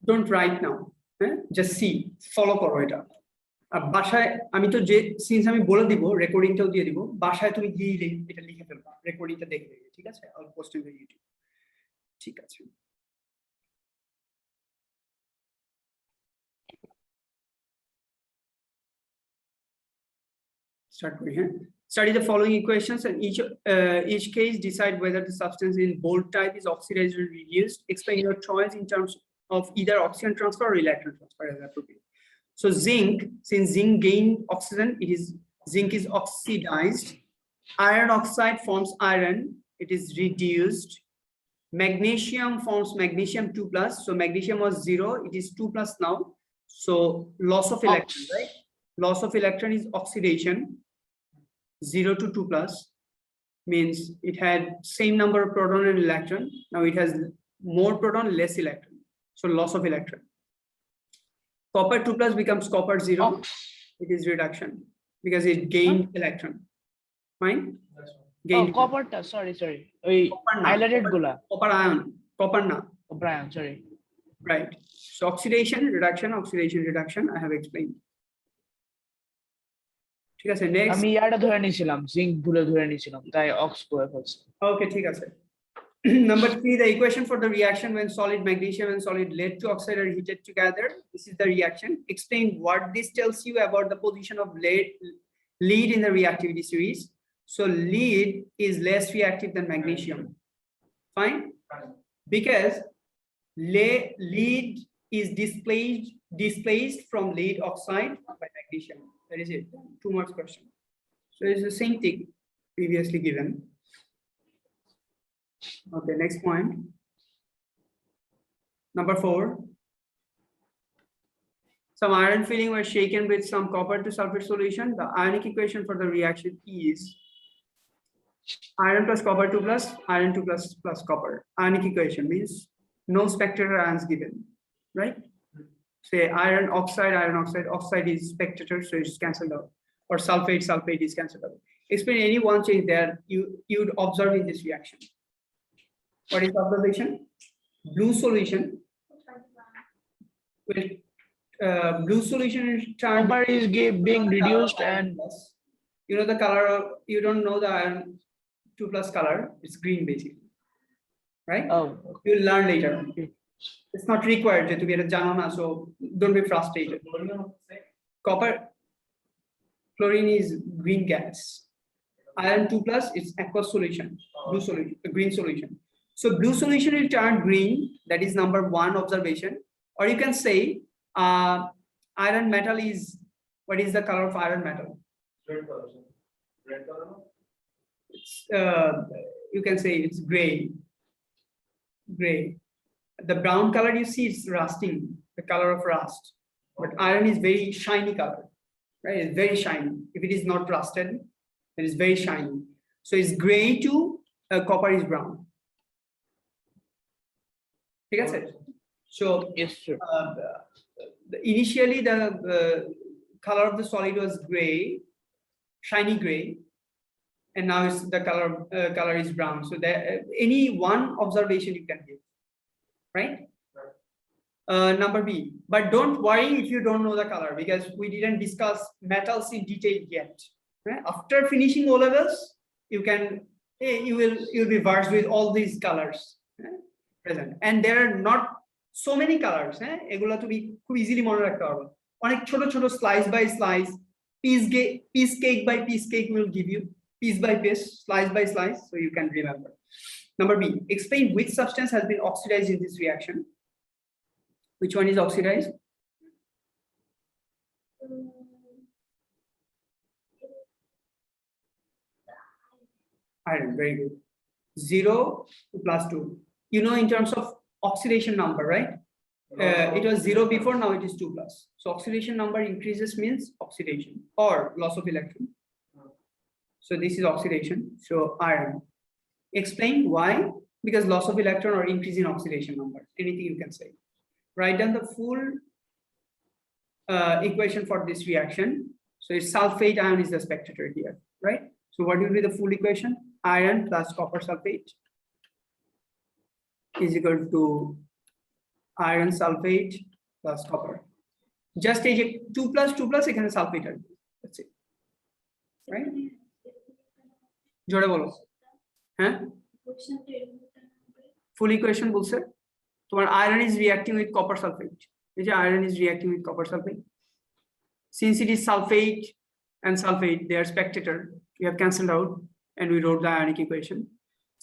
Don't write now. Just see, follow করো এটা। আর বাসায় আমি তো যে সিন্স আমি বলে দিব রেকর্ডিংটাও দিয়ে দিব, বাসায় তুমি গিয়ে এটা লিখে ফেলবা, রেকর্ডিংটা দেখে দেখে, ঠিক আছে? I will post in the YouTube. ঠিক আছে, start করি। হ্যাঁ, study the following equations and each case decide whether the substance in bold type is oxidized or reduced. Explain your choice in terms of either oxygen transfer or electron transfer as appropriate. So zinc, since zinc gained oxygen, zinc is oxidized. Iron oxide forms iron, it is reduced. Magnesium forms magnesium 2+, so magnesium was 0, it is 2+ now. So loss of electron, right? Loss of electron is oxidation. 0 to 2+ means it had same number of proton and electron. Now it has more proton, less electron. So loss of electron. Copper 2+ becomes copper 0. It is reduction because it gained electron. Fine. Gained copper. Sorry. Highlighted gula. Copper ion. Copper na. Copper ion. Sorry. Right. So oxidation, reduction, oxidation, reduction. I have explained. ঠিক আছে, next আমি ইয়াটা ধরে নিয়েছিলাম, zinc ভুলে ধরে নিয়েছিলাম, তাই অক্স করে ফেলছি। ওকে, ঠিক আছে। Number 3, the equation for the reaction when solid magnesium and solid lead to oxide are heated together. This is the reaction. Explain what this tells you about the position of lead in the reactivity series. So lead is less reactive than magnesium. Fine, because lead is displaced from lead oxide by magnesium. That is it. 2 marks question. So it's the same thing previously given. Okay, next point. Number 4. Some iron filling was shaken with some copper to sulfate solution. The ionic equation for the reaction is iron plus copper 2+, iron 2+ plus copper. Ionic equation means no spectator ions given, right? Say iron oxide, oxide is spectator, so it's cancelled out. Or sulfate is cancelled out. Explain any one change there you'd observe in this reaction. What is observation? Blue solution. With blue solution is copper is being reduced, and you know the color of, you don't know the iron 2+ color, it's green basically, right? Oh, you'll learn later. It's not required to be a janana, so don't be frustrated. Copper, chlorine is green gas. Iron 2+ is aqueous solution, blue solution, green solution. So blue solution will turn green. That is number 1 observation. Or you can say iron metal is, what is the color of iron metal? Red color. Red color. It's, you can say it's gray. The brown color you see is rusting, the color of rust. But iron is very shiny color, right? It's very shiny. If it is not rusted, it is very shiny. So it's gray to copper is brown. Okay? So yes, sir. Initially the color of the solid was gray, shiny gray, and now it's the color is brown. So there any one observation you can give, right? Number B. But don't worry if you don't know the color, because we didn't discuss metals in detail yet. Right? After finishing O levels, you'll be versed with all these colors present, and there are not so many colors. এগুলা তুমি খুব easily মনে রাখতে পারবে। অনেক ছোট ছোট slice by slice, piece cake by piece cake will give you piece by piece, slice by slice, so you can remember. Number B. Explain which substance has been oxidized in this reaction. Which one is oxidized? Iron. Very good. 0 to +2. You know, in terms of oxidation number, right? It was 0 before, now it is 2+. So oxidation number increases means oxidation or loss of electron. So this is oxidation. So iron. Explain why? Because loss of electron or increase in oxidation number. Anything you can say. Write down the full equation for this reaction. So it's sulfate ion is the spectator here, right? So what will be the full equation? Iron plus copper sulfate is equal to iron sulfate plus copper. Just take 2 plus 2 plus এখানে sulfate আর কি। That's it. Right? জোরে বলো। হ্যাঁ? Full equation বলছে তোমার iron is reacting with copper sulfate. এই যে iron is reacting with copper sulfate. Since it is sulfate and sulfate, they are spectator. We have cancelled out and we wrote the ionic equation.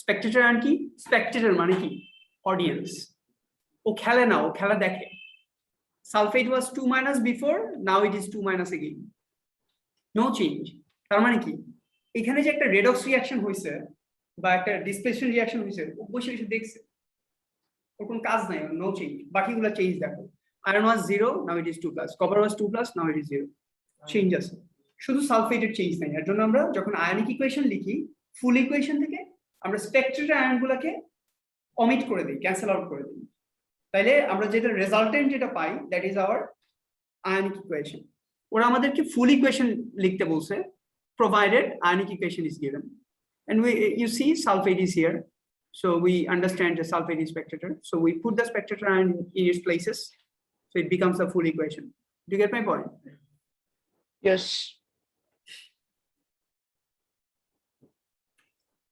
Spectator and কি? Spectator মানে কি? Audience. ও খেলে না, ও খেলা দেখে। Sulfate was 2 minus before, now it is 2 minus again. No change. তার মানে কি? এখানে যে একটা redox reaction হয়েছে বা একটা displacement reaction হয়েছে, ও বসে বসে দেখছে। ওর কোনো কাজ নাই, no change. বাকিগুলো চেঞ্জ দেখো। Iron was 0, now it is 2 plus. Copper was 2 plus, now it is 0. Change আছে। শুধু সালফেটের চেঞ্জ নাই। এর জন্য আমরা যখন আয়নিক ইকুয়েশন লিখি, ফুল ইকুয়েশন থেকে আমরা স্পেকট্রেটের আয়নগুলোকে অমিট করে দিই, ক্যান্সেল আউট করে দিই। তাইলে আমরা যেটা রেজাল্টেন্ট যেটা পাই, that is our ionic equation. ওরা আমাদেরকে ফুল ইকুয়েশন লিখতে বলছে, provided ionic equation is given. And you see sulfate is here. So we understand the sulfate is spectator. So we put the spectator ion in its places. So it becomes a full equation. Do you get my point? Yes.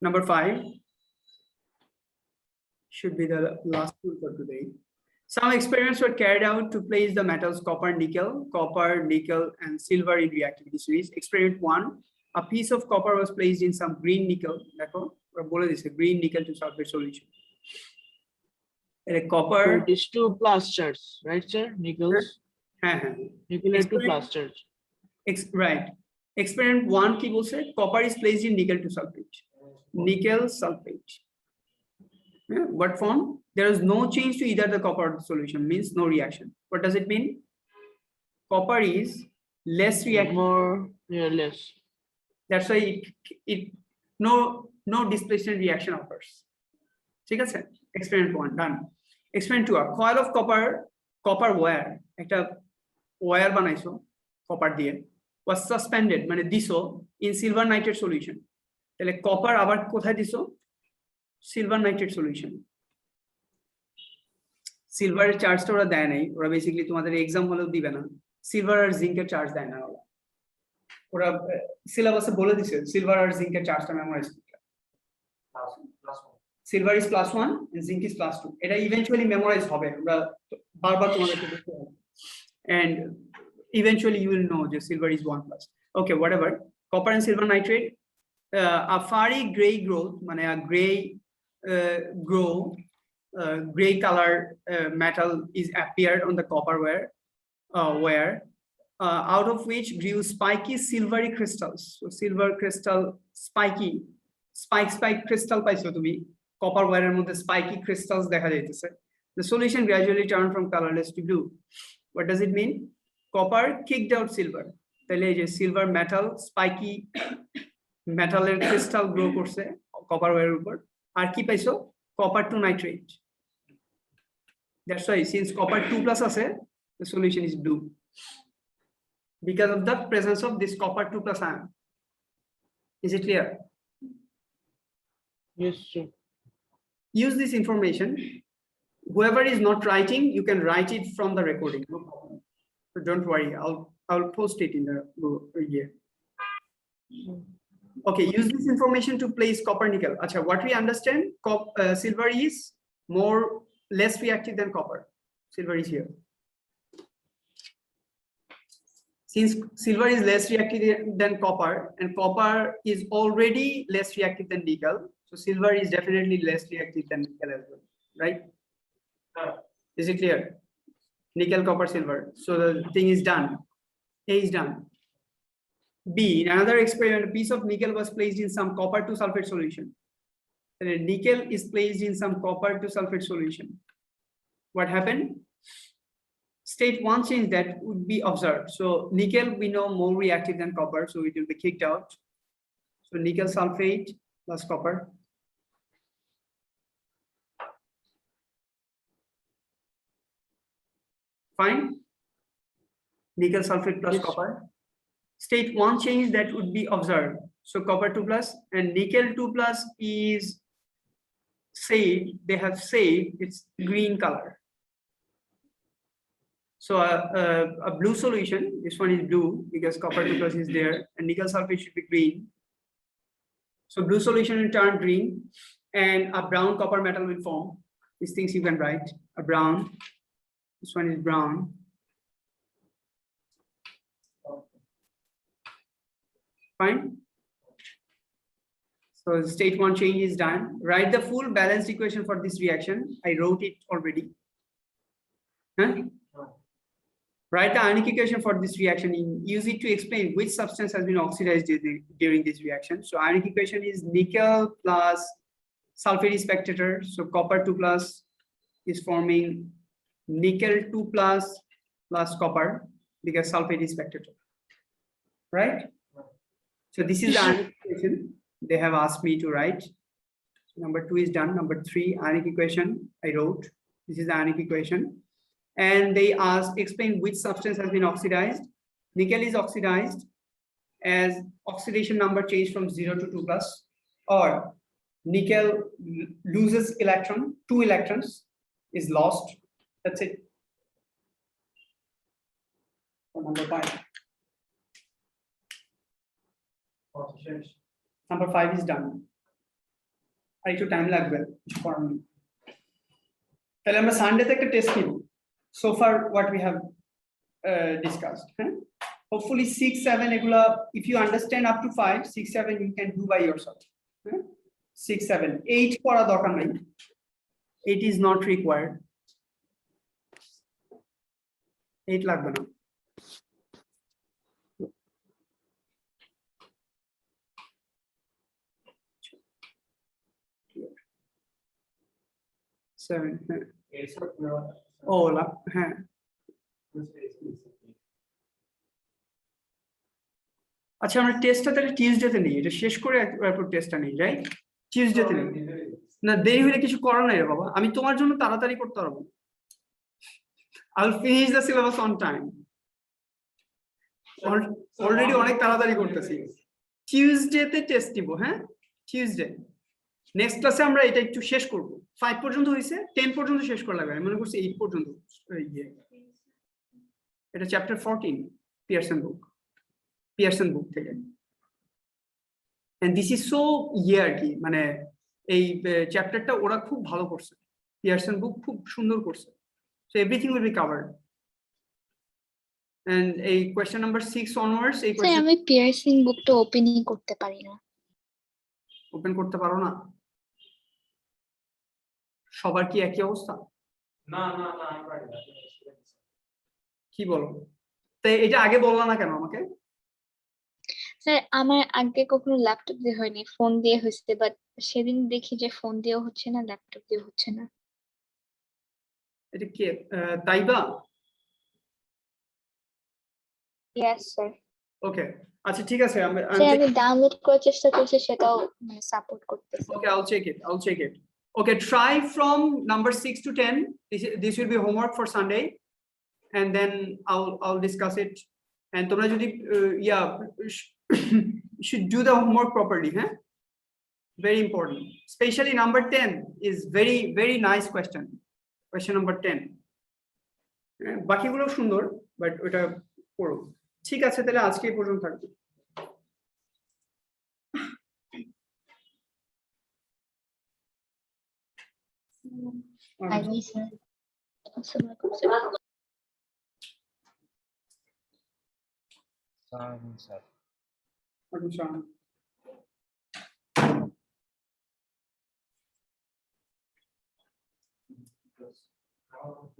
Number 5 should be the last one for today. Some experiments were carried out to place the metals copper, nickel, and silver in reactivity series. Experiment 1, a piece of copper was placed in some green nickel. Green nickel to sulfate solution. And a copper. So it is 2 plus charge, right, sir? Nickels. Nickel is 2 plus charge. Right. Experiment 1 ki bolse copper is placed in nickel to sulfate. Nickel sulfate. What form? There is no change to either the copper or the solution, means no reaction. What does it mean? Copper is less reactive. More, yeah, less. That's why it no displacement reaction occurs. ঠিক আছে? Experiment 1 done. Experiment 2, a coil of copper wire, একটা wire বানাইছো copper দিয়ে, was suspended মানে দিছো in silver nitrate solution. তাহলে copper আবার কোথায় দিছো? Silver nitrate solution. সিলভারের চার্জটা ওরা দেয় নাই, ওরা বেসিক্যালি তোমাদের এক্সাম হলেও দিবে না। সিলভার আর জিঙ্কের চার্জ দেয় না ওরা সিলেবাসে বলে দিছে সিলভার আর জিঙ্কের চার্জটা মেমোরাইজ করতে। Silver is +1 and zinc is +2. এটা ইভেন্চুয়ালি মেমোরাইজ হবে, আমরা বারবার তোমাদেরকে দেখতে হবে। And eventually you will know যে silver is 1 plus. Okay, whatever. Copper and silver nitrate, a fiery gray growth মানে a gray color metal is appeared on the copper wire, out of which grew spiky silvery crystals. So silver crystal, spike crystal পাইছো তুমি, copper wire এর মধ্যে spiky crystals দেখা যাইতেছে। The solution gradually turned from colorless to blue. What does it mean? Copper kicked out silver. তাহলে এই যে silver metal spiky মেটালের ক্রিস্টাল গ্রো করছে কপার ওয়্যারের উপর, আর কি পাইছো? copper to nitrate. That's why since copper 2 plus আছে, the solution is blue because of the presence of this copper 2 plus ion. Is it clear? Yes, sir. Use this information. Whoever is not writing, you can write it from the recording. No problem. So don't worry. I'll post it in the here. Okay, use this information to place copper nickel. Acha, what we understand, silver is less reactive than copper. Silver is here. Since silver is less reactive than copper, and copper is already less reactive than nickel, so silver is definitely less reactive than nickel as well, right? Is it clear? Nickel, copper, silver. So the thing is done. A is done. B, in another experiment, a piece of nickel was placed in some copper to sulfate solution. And nickel is placed in some copper to sulfate solution. What happened? State 1 change that would be observed. So nickel, we know more reactive than copper, so it will be kicked out. So nickel sulfate plus copper. Fine. Nickel sulfate plus copper. State 1 change that would be observed. So copper 2 plus and nickel 2 plus is saved. They have saved its green color. So a blue solution, this one is blue because copper 2 plus is there, and nickel sulfate should be green. So blue solution will turn green, and a brown copper metal will form. These things you can write. A brown, this one is brown. Fine. So state 1 change is done. Write the full balanced equation for this reaction. I wrote it already. Huh? Write the ionic equation for this reaction. Use it to explain which substance has been oxidized during this reaction. So ionic equation is nickel plus sulfate is spectator. So copper 2 plus is forming nickel 2 plus copper because sulfate is spectator. Right? So this is the ionic equation they have asked me to write. Number 2 is done. Number 3, ionic equation I wrote. This is the ionic equation. And they asked, explain which substance has been oxidized. Nickel is oxidized as oxidation number changed from 0 to 2 plus, or nickel loses electron, 2 electrons is lost. That's it. For number 5. Number 5 is done. I need to time lag for me. Tell me Sunday take a test. So far, what we have discussed. Hopefully 6, 7, if you understand up to 5, 6, 7, you can do by yourself. 6, 7, 8 for a dokar nai. 8 is not required. 8 lagbe na. Seven. Oh, হ্যাঁ আচ্ছা আমরা টেস্টটা তাহলে টিউসডেতে নেই, এটা শেষ করে একবার টেস্টটা নেই, রাইট? টিউসডেতে নেই না, দেরি হলে কিছু করার নাই রে বাবা, আমি তোমার জন্য তাড়াতাড়ি করতে পারবো। I'll finish the syllabus on time. Already অনেক তাড়াতাড়ি করতেছি। টিউসডেতে টেস্ট নিব, হ্যাঁ টিউসডে। নেক্সট ক্লাসে আমরা এটা একটু শেষ করব। 5 পর্যন্ত হইছে, 10 পর্যন্ত শেষ করা লাগবে। আমি মনে করছি 8 পর্যন্ত। এটা চ্যাপ্টার 14 পিয়ারসন বুক থেকে। এন্ড দিস ইজ সো আর কি, মানে এই চ্যাপ্টারটা ওরা খুব ভালো করছে, পিয়ারসন বুক খুব সুন্দর করছে। So everything will be covered. And এই কোশ্চেন নাম্বার 6 অনওয়ার্ডস, এই কোশ্চেন আমি পিয়ারসন বুকটা ওপেনই করতে পারি না। ওপেন করতে পারো না? সবার কি একই অবস্থা? না না না আমি পারি না। কি বলো? তাই এটা আগে বললা না কেন আমাকে? স্যার আমার আগে কখনো ল্যাপটপ দিয়ে হয়নি, ফোন দিয়ে হয়েছে, বাট সেদিন দেখি যে ফোন দিয়েও হচ্ছে না, ল্যাপটপ দিয়ে হচ্ছে না। এটা কে? তাইবা? Yes sir. ওকে, আচ্ছা ঠিক আছে, আমি ডাউনলোড করার চেষ্টা করছি, সেটাও মানে সাপোর্ট করতেছে। Okay, I'll check it. Okay, try from number 6 to 10. This will be homework for Sunday, and then I'll discuss it. And tomra jodi should do the homework properly, huh? Very important. Especially number 10 is very nice question. Question number 10. বাকি গুলো সুন্দর, but ওটা পড়ো। ঠিক আছে, তাহলে আজকে এই পর্যন্ত থাকবে। আইনি স্যার। আসসালামু আলাইকুম স্যার। Sir Sir.